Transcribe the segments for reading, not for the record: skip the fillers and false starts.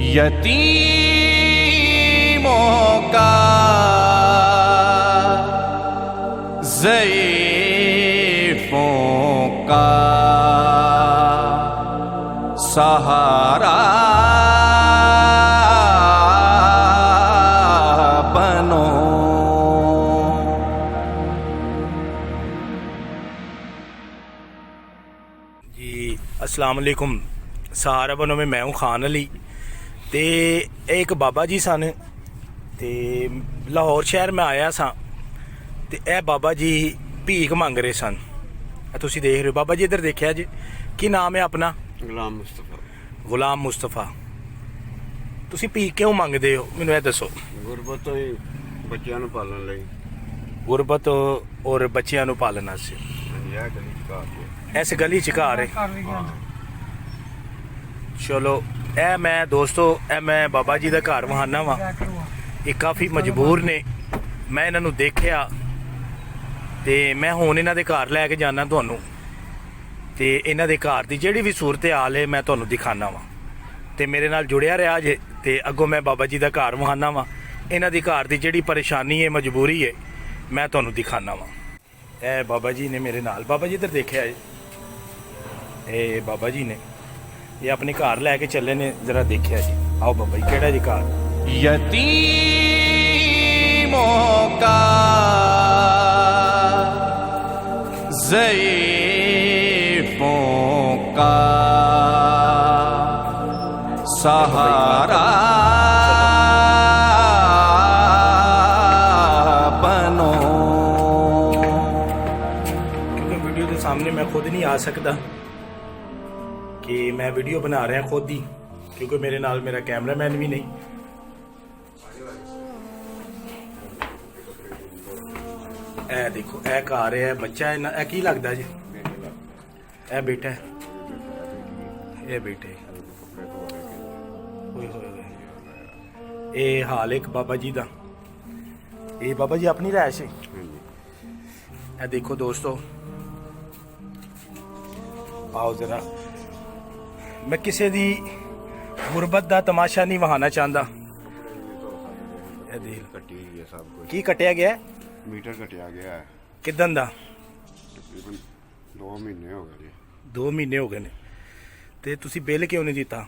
यतीमों का ज़ईफ़ों का सहारा बनो। जी अस्सलाम वालेकुम। सहारा बनो में मैं हूँ खान अली ते एक बाबा जी सन ते लाहौर शहर में आया सा ते ए बाबा जी भीख मंग रहे सन। तुसी देख रहे हो बाबा जी, इधर देखिया जी। की नाम है अपना? गुलाम मुस्तफा। गुलाम मुस्तफा। तुसी भीख क्यों मंगदे हो, मैनू ये दसो। गुरबत तो ही बच्चों को पालन लई। गुरबत और बच्चियां नू पालन वास्ते यह गली च घर है। इस गली च घर है। चलो ए मैं दोस्तों ए मैं बाबा जी का घर वहाना वा। ये काफ़ी मजबूर ने। मैं इन्हों देखिया ते मैं हुण इन्हां दे घर लैके जाना तुहानू ते इन्हां दे घर दी जिहड़ी भी सूरत हाल है मैं तुहानू दिखाना वा ते मेरे नाल जुड़िया रहा जे ते अगों मैं बाबा जी का घर वहाना वा। इन्हां दी घर दी जिहड़ी परेशानी है मजबूरी है मैं तुहानू दिखाना वा। ए बाबा जी ने मेरे नाल। बाबा जी इधर देखिया ए बाबा जी ने ये अपने घर लैके चले ने, जरा देखिया जी। आओ बाबा जी, केड़ा जी घर? यतीमों का ज़ईफ़ों का सहारा बनो। क्योंकि वीडियो के सामने मैं खुद नहीं आ सकता कि मैं वीडियो बना रहा खुद ही, क्योंकि मेरे नाल मेरा कैमरामैन भी नहीं। ए देखो ए घर है, बच्चा है ना, ए की लगता जी? ए बेटा है, ए बेटे। होए होए होए। ए हाल एक बाबा जी दा। ये बाबा जी अपनी रहायश है। ए देखो दोस्तों, आओ जरा। मैं किसी दी गुरबत दा तमाशा नहीं वहाना चाहता। कटी है सब कुछ। की कटिया गया है? मीटर कटिया गया है। किदन दा? तकरीबन 2 महीने हो गए। 2 महीने हो गए ने ते तुसी बिल क्यों नहीं दिता?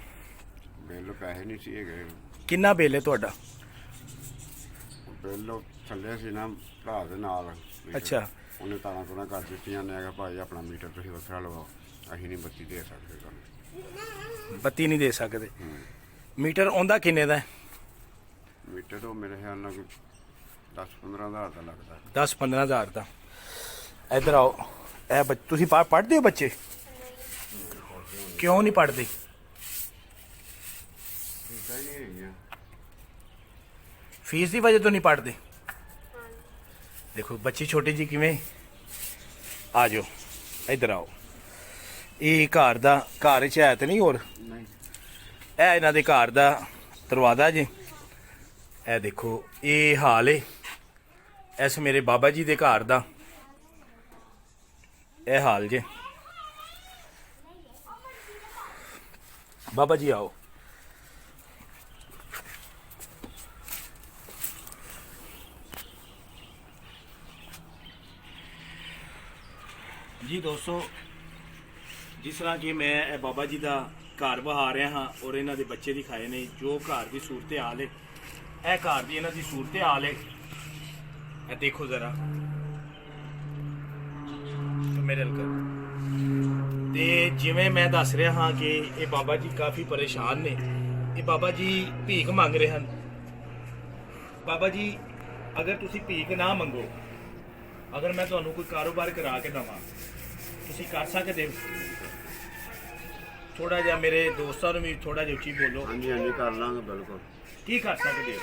बिल पैसे नहीं सी गए। किन्ना बिल है तुहाडा? बिल थल्ले सी ना भरा दे नाल। अच्छा। उन्हें तारा तुरा कर दित्तियां ने कि भाई अपना मीटर तुसीं वखरा लवाओ, असीं नहीं बत्ती दे सकदे तुहानूं। बत्ती नहीं दे सकते। मीटर आंदा किन्ने दा है? मीटर तो मेरे ख्याल नाल 10-15 हज़ार का लगता है। 10-15 हज़ार का। इधर आओ। ए तुसी पढ़दे हो बच्चे? क्यों नहीं पढ़ते? फीस की वजह तो नहीं पढ़ते? देखो बच्ची छोटी जी किवें। आ जाओ इधर आओ। ये घर दा घर च है तो नहीं होर? ए इन्हां दे घर दा दरवाजा जी। ए देखो ये हाल है इस मेरे बाबा जी दे घर दा। ए हाल जे। बाबा जी आओ। जी दोस्तों, जिस तरह कि मैं बाबा जी का घर बहा रहा हाँ और इन्हों के बच्चे दिखाए ने जो घर की सूरत हाल है। यह घर की इन्हों की सूरत हाल है। देखो जरा मेरे हल्का ते जिवें मैं दस रहा हाँ कि ये बाबा जी काफ़ी परेशान ने। ये बाबा जी भीख मंग रहे हैं। बाबा जी अगर तुसी भीख ना मंगो, अगर मैं तुहानू कोई कारोबार करा के दवा तुसी कर सकते हो? थोड़ा जा मेरे दोस्तों भी थोड़ा जा उच्ची बोलो। हाँ जी हाँ जी कर लांगे बिल्कुल। की कर सकते हो?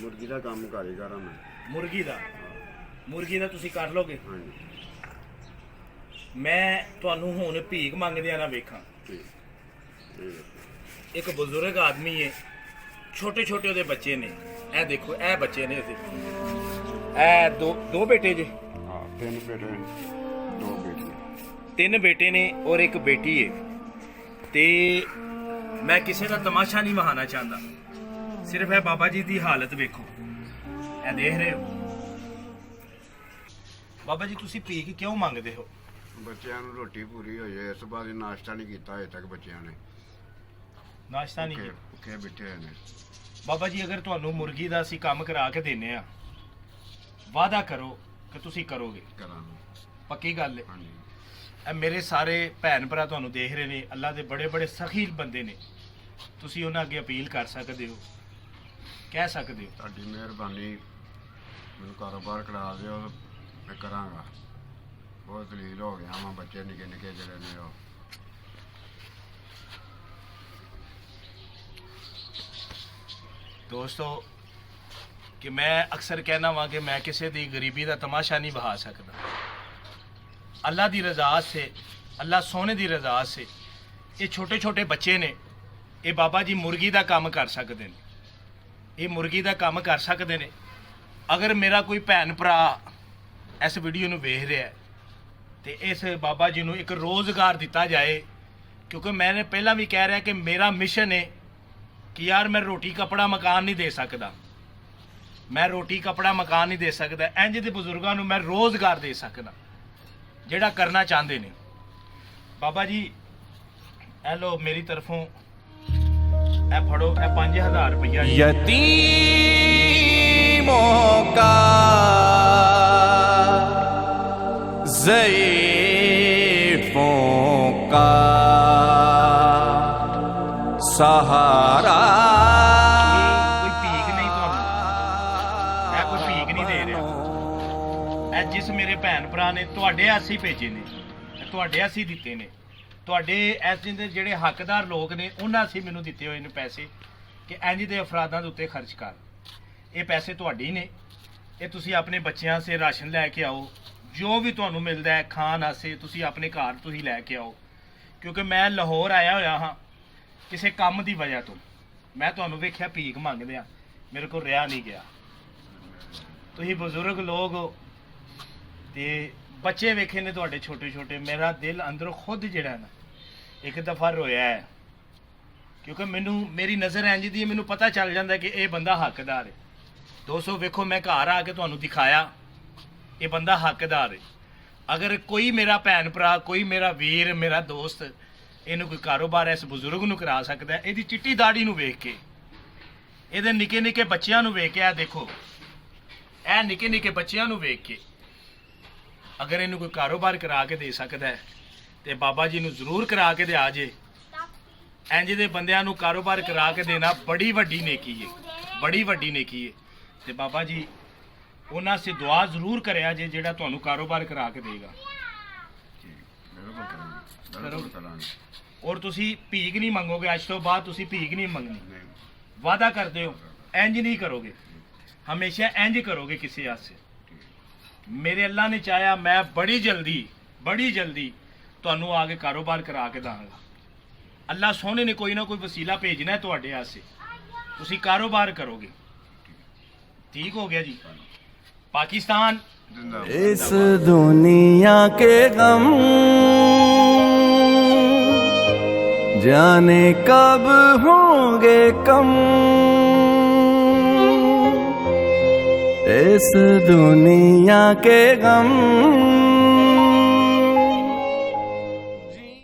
मुर्गी का काम कारीगर हाँ मैं। मुर्गी दा? मुर्गी दा तुसी कर लोगे? हाँ जी। मैं तुहानू हुण भीख मंगदियां ना वेखां। एक बुजुर्ग आदमी है, छोटे छोटे ओहदे बच्चे ने। ए देखो ए बच्चे ने, ए दो बेटे जे? हाँ 3 बेटे 2 बेटियां। 3 बेटे ने और 1 बेटी है। ते मैं किसी का तमाशा नहीं वहाना चाहता, सिर्फ है बाबा जी की हालत वेखो, ए देख रहे हो। बाबा जी तुसी भीख क्यों मंगते हो? ਬੱਚਿਆਂ ਨੂੰ ਰੋਟੀ ਪੂਰੀ ਹੋ ਜਾਏ, ਇਸ ਬਾਅਦ ਨਾਸ਼ਤਾ ਨਹੀਂ ਕੀਤਾ ਅਜੇ ਤੱਕ ਬੱਚਿਆਂ ਨੇ। नाश्ता नहीं ਭੁੱਖੇ ਭੁੱਖੇ ਬੈਠੇ ਹੋਏ ਨੇ। बाबा जी अगर ਤੁਹਾਨੂੰ ਮੁਰਗੀ ਦਾ ਅਸੀਂ ਕੰਮ ਕਰਾ ਕੇ ਦੇਨੇ ਆ, ਵਾਅਦਾ ਕਰੋ ਕਿ ਤੁਸੀਂ ਕਰੋਗੇ। ਕਰਾਂਗੇ। ਪੱਕੀ ਗੱਲ ਹੈ। ਹਾਂਜੀ। ਇਹ ਮੇਰੇ ਸਾਰੇ ਭੈਣ ਭਰਾ ਤੁਹਾਨੂੰ ਦੇਖ ਰਹੇ ਨੇ, ਅੱਲਾ ਦੇ ਬੜੇ ਬੜੇ ਸਖੀ ਬੰਦੇ ਨੇ, ਤੁਸੀਂ ਉਹਨਾਂ ਅੱਗੇ ਅਪੀਲ ਕਰ ਸਕਦੇ ਹੋ, ਕਹਿ ਸਕਦੇ ਹੋ। ਤੁਹਾਡੀ ਮਿਹਰਬਾਨੀ, ਮੈਨੂੰ ਕਾਰੋਬਾਰ ਕਰਾ ਦਿਓ, ਮੈਂ ਕਰਾਂਗਾ। ਬਹੁਤ ਦਲੀਲ ਹੋ ਗਿਆ ਵਾਂ, ਬੱਚੇ ਨਿੱਕੇ ਨਿੱਕੇ ਜਿਹੜੇ ਨੇ ਉਹ। ਦੋਸਤੋ ਕਿ ਮੈਂ ਅਕਸਰ ਕਹਿਣਾ ਵਾਂ ਕਿ ਮੈਂ ਕਿਸੇ ਦੀ ਗਰੀਬੀ ਦਾ ਤਮਾਸ਼ਾ ਨਹੀਂ ਬਹਾ ਸਕਦਾ। अल्लाह की रजा से, अल्लाह सोने की रजा से ये छोटे छोटे बच्चे ने, ये बाबा जी मुर्गी का काम कर सकते हैं, ये मुर्गी का काम कर सकते हैं। अगर मेरा कोई भैन भरा इस वीडियो में वेख रहा है तो इस बाबा जी को एक रोज़गार दिता जाए, क्योंकि मैंने पहला भी कह रहा कि मेरा मिशन है कि यार मैं रोटी कपड़ा मकान नहीं दे सकता, मैं रोटी कपड़ा मकान नहीं दे सकता, इंज दे बुजुर्गों को मैं रोज़गार दे सकदा ਜਿਹੜਾ करना चाहते ने। बाबा जी ए लो मेरी तरफों ए फड़ो, ए 5000 रुपया। यतीमों का ज़ईफ़ों का सहारा। कोई भीख नहीं ਤੁਹਾਨੂੰ, ਇਹ ਕੋਈ ਭੀਖ ਨਹੀਂ ਦੇ ਰਿਹਾ। ਇਹ ਜਿਸ ਮੇਰੇ ਭੈਣ ਭਰਾ ਨੇ ਤੁਹਾਡੇ ਅਸੀਂ ਭੇਜੇ ਨੇ, ਤੁਹਾਡੇ ਅਸੀਂ ਦਿੱਤੇ ਨੇ, ਤੁਹਾਡੇ ਐਸੇ ਦੇ ਜਿਹੜੇ ਹੱਕਦਾਰ ਲੋਕ ਨੇ ਉਹਨਾਂ ਅਸੀਂ ਮੈਨੂੰ ਦਿੱਤੇ ਹੋਏ ਨੇ ਪੈਸੇ ਕਿ ਇੰਜ ਦੇ ਅਫਰਾਦਾਂ ਦੇ ਉੱਤੇ ਖਰਚ ਕਰ। ਇਹ ਪੈਸੇ ਤੁਹਾਡੇ ਨੇ, ਇਹ ਤੁਸੀਂ ਆਪਣੇ ਬੱਚਿਆਂ ਸੇ ਰਾਸ਼ਨ ਲੈ ਕੇ ਆਓ, ਜੋ ਵੀ ਤੁਹਾਨੂੰ ਮਿਲਦਾ ਹੈ ਖਾਣ ਵਾਸਤੇ ਤੁਸੀਂ ਆਪਣੇ ਘਰ ਤੁਸੀਂ ਲੈ ਕੇ ਆਓ। ਕਿਉਂਕਿ ਮੈਂ ਲਾਹੌਰ ਆਇਆ ਹੋਇਆ ਹਾਂ ਕਿਸੇ ਕੰਮ ਦੀ ਵਜ੍ਹਾ ਤੋਂ, ਮੈਂ ਤੁਹਾਨੂੰ ਵੇਖਿਆ ਭੀਖ ਮੰਗਦੇ ਆ, ਮੇਰੇ ਕੋਲ ਰਿਹਾ ਨਹੀਂ ਗਿਆ। ਤੁਸੀਂ ਬਜ਼ੁਰਗ ਲੋਕ ਹੋ ਤੇ ਬੱਚੇ ਵੇਖੇ ਨੇ ਤੁਹਾਡੇ ਛੋਟੇ ਛੋਟੇ, ਮੇਰਾ ਦਿਲ ਅੰਦਰੋਂ ਖੁਦ ਜਿਹੜਾ ਨਾ ਇੱਕ ਦਫਾ ਰੋਇਆ ਹੈ, ਕਿਉਂਕਿ ਮੈਨੂੰ ਮੇਰੀ ਨਜ਼ਰ ਇੰਜ ਦੀ ਹੈ, ਮੈਨੂੰ ਪਤਾ ਚੱਲ ਜਾਂਦਾ ਕਿ ਇਹ ਬੰਦਾ ਹੱਕਦਾਰ ਹੈ। ਦੋਸਤੋ ਵੇਖੋ, ਮੈਂ ਘਰ ਆ ਕੇ ਤੁਹਾਨੂੰ ਦਿਖਾਇਆ ਇਹ ਬੰਦਾ ਹੱਕਦਾਰ ਹੈ। ਅਗਰ ਕੋਈ ਮੇਰਾ ਭੈਣ ਭਰਾ, ਕੋਈ ਮੇਰਾ ਵੀਰ, ਮੇਰਾ ਦੋਸਤ ਇਹਨੂੰ ਕੋਈ ਕਾਰੋਬਾਰ ਇਸ ਬਜ਼ੁਰਗ ਨੂੰ ਕਰਾ ਸਕਦਾ, ਇਹਦੀ ਚਿੱਟੀ ਦਾੜੀ ਨੂੰ ਵੇਖ ਕੇ, ਇਹਦੇ ਨਿੱਕੇ ਨਿੱਕੇ ਬੱਚਿਆਂ ਨੂੰ ਵੇਖ ਕੇ, ਆ ਦੇਖੋ ਇਹ ਨਿੱਕੇ ਨਿੱਕੇ ਬੱਚਿਆਂ ਨੂੰ ਵੇਖ ਕੇ अगर इन्हू कोई कारोबार करा के दे सकता है तो बाबा जी नू जरूर करा के दे। जे इंज दे बंदियां नू कारोबार करा के देना बड़ी वड्डी नेकी है, बड़ी वड्डी नेकी है। तो बाबा जी उन्हां से दुआ जरूर करिया जे जेड़ा तुहानू कारोबार करा के देगा। ਬਿਲਕੁਲ ਕਰਾਂਗੇ, ਬਿਲਕੁਲ ਕਰਾਂਗੇ। और तुसी भीख नहीं मंगोगे, अज तो बाद तुसी भीख नहीं मंगनी, ਨਹੀਂ, वादा करते हो इंज नहीं करोगे, हमेशा इंज करोगे किसी आसे। मेरे अल्लाह ने चाहा मैं बड़ी जल्दी ਤੁਹਾਨੂੰ ਆ ਕੇ ਕਾਰੋਬਾਰ ਕਰਾ ਕੇ ਦਾਂਗਾ। ਅੱਲਾ ਸੋਹਣੇ ਨੇ ਕੋਈ ਨਾ ਕੋਈ ਵਸੀਲਾ ਭੇਜਣਾ ਹੈ ਤੁਹਾਡੇ ਆਸੇ, ਤੁਸੀਂ ਕਾਰੋਬਾਰ ਕਰੋਗੇ। ठीक हो गया जी। पाकिस्तान ਜ਼ਿੰਦਾਬਾਦ। इस दुनिया के गम जाने कब होंगे कम, इस दुनिया के गम